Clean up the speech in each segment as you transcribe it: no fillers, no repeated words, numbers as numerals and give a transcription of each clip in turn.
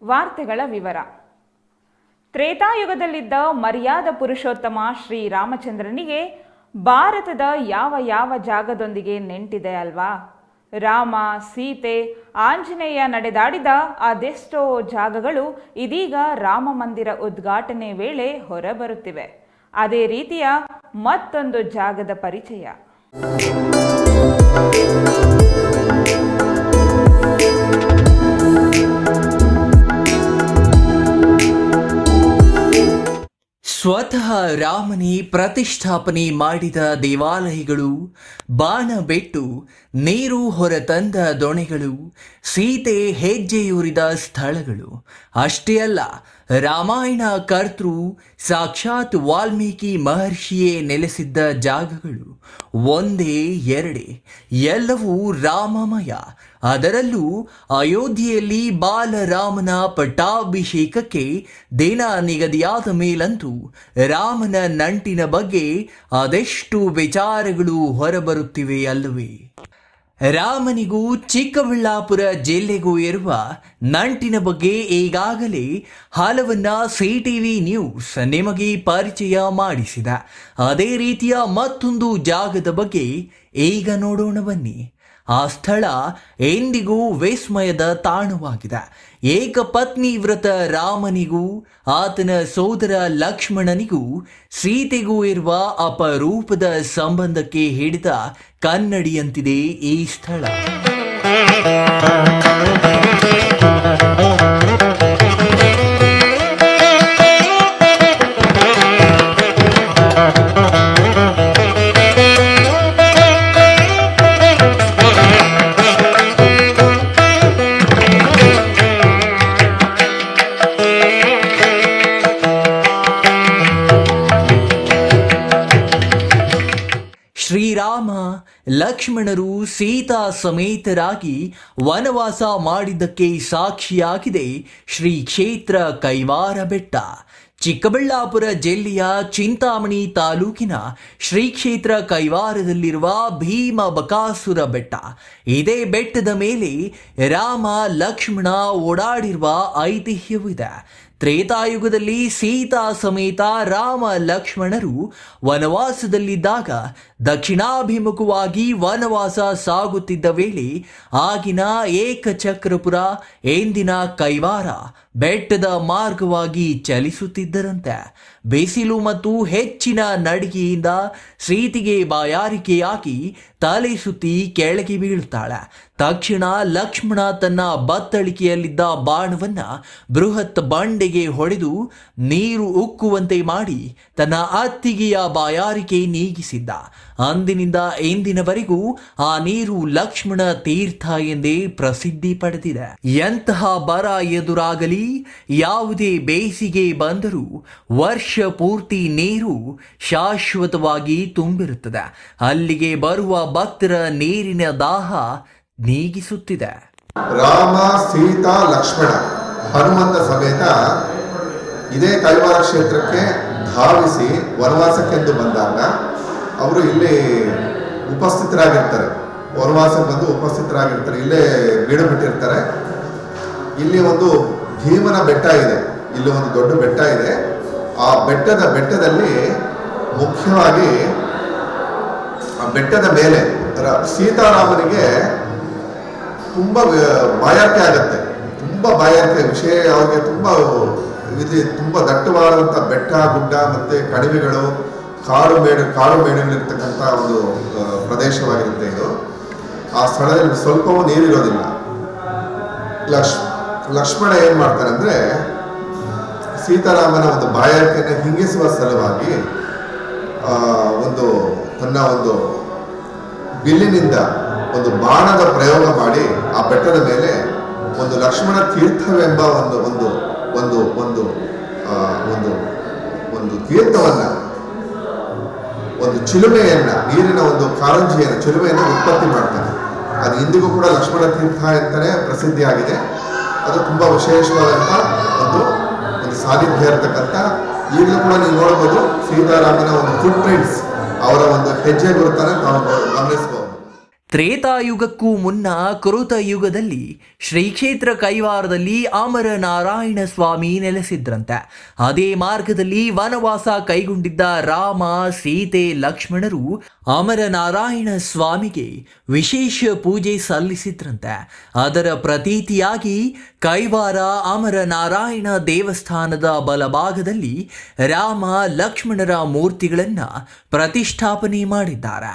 ವಾರ್ತೆಗಳ ವಿವರ. ತ್ರೇತಾಯುಗದಲ್ಲಿದ್ದ ಮರ್ಯಾದ ಪುರುಷೋತ್ತಮ ಶ್ರೀರಾಮಚಂದ್ರನಿಗೆ ಭಾರತದ ಯಾವ ಜಾಗದೊಂದಿಗೆ ನೆಂಟಿದೆ ಅಲ್ವಾ? ರಾಮ, ಸೀತೆ, ಆಂಜನೇಯ ನಡೆದಾಡಿದ ಅದೆಷ್ಟೋ ಜಾಗಗಳು ಇದೀಗ ರಾಮ ಮಂದಿರ ಉದ್ಘಾಟನೆ ವೇಳೆ ಹೊರಬರುತ್ತಿವೆ. ಅದೇ ರೀತಿಯ ಮತ್ತೊಂದು ಜಾಗದ ಪರಿಚಯ. ಸ್ವತಃ ರಾಮನೇ ಪ್ರತಿಷ್ಠಾಪನೆ ಮಾಡಿದ ದೇವಾಲಯಗಳು, ಬಾಣಬೆಟ್ಟು, ನೀರು ಹೊರತಂದ ದೊಣೆಗಳು, ಸೀತೆ ಹೆಜ್ಜೆಯೂರಿದ ಸ್ಥಳಗಳು ಅಷ್ಟೇ ಅಲ್ಲ, ರಾಮಾಯಣ ಕರ್ತೃ ಸಾಕ್ಷಾತ್ ವಾಲ್ಮೀಕಿ ಮಹರ್ಷಿಯೇ ನೆಲೆಸಿದ್ದ ಜಾಗಗಳು ಒಂದೇ ಎರಡೇ, ಎಲ್ಲವೂ ರಾಮಮಯ. ಅದರಲ್ಲೂ ಅಯೋಧ್ಯೆಯಲ್ಲಿ ಬಾಲರಾಮನ ಪಟ್ಟಾಭಿಷೇಕಕ್ಕೆ ದಿನ ನಿಗದಿಯಾದ ಮೇಲಂತೂ ರಾಮನ ನಂಟಿನ ಬಗ್ಗೆ ಅದೆಷ್ಟು ವಿಚಾರಗಳು ಹೊರಬರುತ್ತಿವೆ ಅಲ್ಲವೇ? ರಾಮನಿಗೂ ಚಿಕ್ಕಬಳ್ಳಾಪುರ ಜಿಲ್ಲೆಗೂ ಇರುವ ನಂಟಿನ ಬಗ್ಗೆ ಈಗಾಗಲೇ ಹಲವನ್ನ ಸಿಟಿವಿ ನ್ಯೂಸ್ ನಿಮಗೆ ಪರಿಚಯ ಮಾಡಿಸಿದ. ಅದೇ ರೀತಿಯ ಮತ್ತೊಂದು ಜಾಗದ ಬಗ್ಗೆ ಈಗ ನೋಡೋಣ ಬನ್ನಿ. ಆ ಸ್ಥಳ ಎಂದಿಗೂ ವಿಸ್ಮಯದ ತಾಣವಾಗಿದೆ. ಏಕಪತ್ನಿ ವ್ರತ ರಾಮನಿಗೂ ಆತನ ಸೋದರ ಲಕ್ಷ್ಮಣನಿಗೂ ಸೀತೆಗೂ ಇರುವ ಅಪರೂಪದ ಸಂಬಂಧಕ್ಕೆ ಹಿಡಿದ ಕನ್ನಡಿಯಂತಿದೆ ಈ ಸ್ಥಳ. ಶ್ರೀರಾಮ ಲಕ್ಷ್ಮಣರು ಸೀತಾ ಸಮೇತರಾಗಿ ವನವಾಸ ಮಾಡಿದ್ದಕ್ಕೆ ಸಾಕ್ಷಿಯಾಗಿದೆ ಶ್ರೀ ಕ್ಷೇತ್ರ ಕೈವಾರ ಬೆಟ್ಟ. ಚಿಕ್ಕಬಳ್ಳಾಪುರ ಜಿಲ್ಲೆಯ ಚಿಂತಾಮಣಿ ತಾಲೂಕಿನ ಶ್ರೀ ಕ್ಷೇತ್ರ ಕೈವಾರದಲ್ಲಿರುವ ಭೀಮ ಬಕಾಸುರ ಬೆಟ್ಟ. ಇದೇ ಬೆಟ್ಟದ ಮೇಲೆ ರಾಮ ಲಕ್ಷ್ಮಣ ಓಡಾಡಿರುವ ಐತಿಹ್ಯವಿದೆ. ತ್ರೇತಾಯುಗದಲ್ಲಿ ಸೀತಾ ಸಮೇತ ರಾಮ ಲಕ್ಷ್ಮಣರು ವನವಾಸದಲ್ಲಿದ್ದಾಗ ದಕ್ಷಿಣಾಭಿಮುಖವಾಗಿ ವನವಾಸ ಸಾಗುತ್ತಿದ್ದ ವೇಳೆ ಆಗಿನ ಏಕಚಕ್ರಪುರ, ಎಂದಿನ ಕೈವಾರ ಬೆಟ್ಟದ ಮಾರ್ಗವಾಗಿ ಚಲಿಸುತ್ತಿದ್ದರಂತೆ. ಬಿಸಿಲು ಮತ್ತು ಹೆಚ್ಚಿನ ನಡಿಗೆಯಿಂದ ಸೀತೆಗೆ ಬಾಯಾರಿಕೆಯಾಗಿ ತಲೆ ಸುತ್ತಿ ಕೆಳಗೆ ಬೀಳುತ್ತಾಳೆ. ತಕ್ಷಣ ಲಕ್ಷ್ಮಣ ತನ್ನ ಬತ್ತಳಿಕೆಯಲ್ಲಿದ್ದ ಬಾಣವನ್ನ ಬೃಹತ್ ಬಂಡೆಗೆ ಹೊಡೆದು ನೀರು ಉಕ್ಕುವಂತೆ ಮಾಡಿ ತನ್ನ ಅತ್ತಿಗೆಯ ಬಾಯಾರಿಕೆ ನೀಗಿಸಿದ್ದ. ಅಂದಿನಿಂದ ಇಂದಿನವರೆಗೂ ಆ ನೀರು ಲಕ್ಷ್ಮಣ ತೀರ್ಥ ಎಂದೇ ಪ್ರಸಿದ್ಧಿ ಪಡೆದಿದೆ. ಎಂತಹ ಬರ ಎದುರಾಗಲಿ, ಯಾವುದೇ ಬೇಸಿಗೆ ಬಂದರೂ ವರ್ಷ ಪೂರ್ತಿ ನೀರು ಶಾಶ್ವತವಾಗಿ ತುಂಬಿರುತ್ತದೆ. ಅಲ್ಲಿಗೆ ಬರುವ ಭಕ್ತರ ನೀರಿನ ದಾಹ ನೀಗಿಸುತ್ತಿದೆ. ರಾಮ, ಸೀತಾ, ಲಕ್ಷ್ಮಣ, ಹನುಮಂತ ಸಮೇತ ಇದೇ ಕೈವಾರ ಕ್ಷೇತ್ರಕ್ಕೆ ಧಾವಿಸಿ ವನವಾಸಕ್ಕೆಂದು ಬಂದಾಗ ಅವರು ಇಲ್ಲಿ ಉಪಸ್ಥಿತರಾಗಿರ್ತಾರೆ. ವನವಾಸಕ್ಕೆ ಬಂದು ಉಪಸ್ಥಿತರಾಗಿರ್ತಾರೆ, ಇಲ್ಲೇ ಬೀಡು ಬಿಟ್ಟಿರ್ತಾರೆ. ಇಲ್ಲಿ ಒಂದು ಭೀಮನ ಬೆಟ್ಟ ಇದೆ, ಇಲ್ಲಿ ಒಂದು ದೊಡ್ಡ ಬೆಟ್ಟ ಇದೆ. ಆ ಬೆಟ್ಟದಲ್ಲಿ ಮುಖ್ಯವಾಗಿ ಆ ಬೆಟ್ಟದ ಮೇಲೆ ಸೀತಾರಾಮನಿಗೆ ತುಂಬ ಬಾಯಾರಿಕೆ ಆಗತ್ತೆ. ತುಂಬ ಬಾಯಾರಿಕೆ ವಿಷಯ ಅವ್ರಿಗೆ ತುಂಬ ದಟ್ಟವಾದಂಥ ಬೆಟ್ಟ, ಗುಡ್ಡ ಮತ್ತು ಕಣಿವೆಗಳು, ಕಾಡು ಮೇಡುಗಳಿರ್ತಕ್ಕಂಥ ಒಂದು ಪ್ರದೇಶವಾಗಿರುತ್ತೆ ಇದು. ಆ ಸ್ಥಳದಲ್ಲಿ ಸ್ವಲ್ಪವೂ ನೀರಿರೋದಿಲ್ಲ. ಲಕ್ಷ್ಮಣ ಏನು ಮಾಡ್ತಾರೆ ಅಂದರೆ, ಸೀತಾರಾಮನ ಒಂದು ಬಾಯಾರಿಕೆಯನ್ನು ಹಿಂಗಿಸುವ ಸಲುವಾಗಿ ತನ್ನ ಒಂದು ಬಿಲ್ಲಿನಿಂದ ಒಂದು ಬಾಣದ ಪ್ರಯೋಗ ಮಾಡಿ ಆ ಬೆಟ್ಟದ ಮೇಲೆ ಒಂದು ಲಕ್ಷ್ಮಣ ತೀರ್ಥವೆಂಬ ಒಂದು ತೀರ್ಥವನ್ನ, ಒಂದು ಚಿಲುಮೆಯನ್ನ, ನೀರಿನ ಒಂದು ಕಾರಂಜಿಯನ್ನು, ಚಿಲುಮೆಯನ್ನು ಉತ್ಪತ್ತಿ ಮಾಡ್ತಾನೆ. ಅದು ಇಂದಿಗೂ ಕೂಡ ಲಕ್ಷ್ಮಣ ತೀರ್ಥ ಅಂತಾನೆ ಪ್ರಸಿದ್ಧಿಯಾಗಿದೆ. ಅದು ತುಂಬ ವಿಶೇಷವಾದಂಥ ಒಂದು ಸಾನ್ನಿಧ್ಯ ಇರತಕ್ಕಂಥ. ಈಗಲೂ ಕೂಡ ನೀವು ನೋಡ್ಬೋದು ಸೀತಾರಾಮನ ಒಂದು ಫುಟ್ ಪ್ರಿಂಟ್ಸ್, ಅವರ ಒಂದು ಹೆಜ್ಜೆ ಗುರುತನ್ನು ನಾವು ಗಮನಿಸಬಹುದು. ತ್ರೇತಾಯುಗಕ್ಕೂ ಮುನ್ನ ಕೃತ ಯುಗದಲ್ಲಿ ಶ್ರೀ ಕ್ಷೇತ್ರ ಕೈವಾರದಲ್ಲಿ ಅಮರ ನಾರಾಯಣ ಸ್ವಾಮಿ ನೆಲೆಸಿದ್ರಂತೆ. ಅದೇ ಮಾರ್ಗದಲ್ಲಿ ವನವಾಸ ಕೈಗೊಂಡಿದ್ದ ರಾಮ, ಸೀತೆ, ಲಕ್ಷ್ಮಣರು ಅಮರ ನಾರಾಯಣ ಸ್ವಾಮಿಗೆ ವಿಶೇಷ ಪೂಜೆ ಸಲ್ಲಿಸಿದ್ರಂತೆ. ಅದರ ಪ್ರತೀತಿಯಾಗಿ ಕೈವಾರ ಅಮರ ನಾರಾಯಣ ದೇವಸ್ಥಾನದ ಬಲಭಾಗದಲ್ಲಿ ರಾಮ, ಲಕ್ಷ್ಮಣರ ಮೂರ್ತಿಗಳನ್ನು ಪ್ರತಿಷ್ಠಾಪನೆ ಮಾಡಿದ್ದಾರೆ.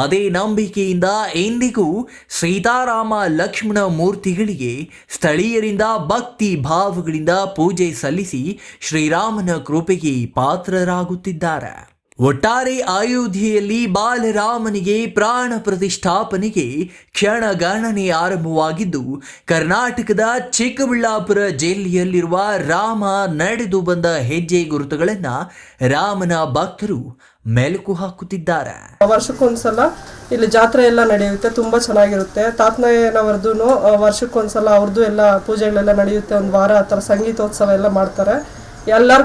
ಅದೇ ನಂಬಿಕೆಯಿಂದ ಇಂದಿಗೂ ಸೀತಾರಾಮ ಲಕ್ಷ್ಮಣ ಮೂರ್ತಿಗಳಿಗೆ ಸ್ಥಳೀಯರಿಂದ ಭಕ್ತಿ ಭಾವಗಳಿಂದ ಪೂಜೆ ಸಲ್ಲಿಸಿ ಶ್ರೀರಾಮನ ಕೃಪೆಗೆ ಪಾತ್ರರಾಗುತ್ತಿದ್ದಾರೆ. ಒಟ್ಟಾರೆ ಅಯೋಧ್ಯೆಯಲ್ಲಿ ಬಾಲರಾಮನಿಗೆ ಪ್ರಾಣ ಪ್ರತಿಷ್ಠಾಪನೆಗೆ ಕ್ಷಣಗಣನೆ ಆರಂಭವಾಗಿದ್ದು, ಕರ್ನಾಟಕದ ಚಿಕ್ಕಬಳ್ಳಾಪುರ ಜಿಲ್ಲೆಯಲ್ಲಿರುವ ರಾಮ ನಡೆದು ಬಂದ ಹೆಜ್ಜೆ ಗುರುತುಗಳನ್ನು ರಾಮನ ಭಕ್ತರು ಮೆಲುಕು ಹಾಕುತ್ತಿದ್ದಾರೆ. ವರ್ಷಕ್ಕೊಂದ್ಸಲ ಇಲ್ಲಿ ಜಾತ್ರೆ ಎಲ್ಲ ನಡೆಯುತ್ತೆ, ತುಂಬಾ ಚೆನ್ನಾಗಿರುತ್ತೆ. ತಾತನಯ್ಯನವರದ್ದು ವರ್ಷಕ್ಕೊಂದ್ಸಲ ಅವ್ರದ್ದು ಎಲ್ಲ ಪೂಜೆಗಳೆಲ್ಲ ನಡೆಯುತ್ತೆ. ಒಂದು ವಾರ ಆ ಥರ ಸಂಗೀತೋತ್ಸವ ಎಲ್ಲ ಮಾಡ್ತಾರೆ. ಎಲ್ಲರೂ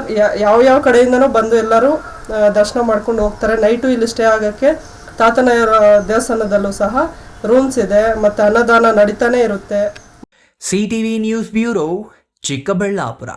ಯಾವ ಕಡೆಯಿಂದನೂ ಬಂದು ಎಲ್ಲರೂ ದರ್ಶನ ಮಾಡ್ಕೊಂಡು ಹೋಗ್ತಾರೆ. ನೈಟು ಇಲ್ಲಿ ಸ್ಟೇ ಆಗೋಕ್ಕೆ ತಾತನಯ್ಯರ ದೇವಸ್ಥಾನದಲ್ಲೂ ಸಹ ರೂಮ್ಸ್ ಇದೆ, ಮತ್ತು ಅನ್ನದಾನ ನಡೀತಾನೆ ಇರುತ್ತೆ. CTV news bureau, Chikkaballapur.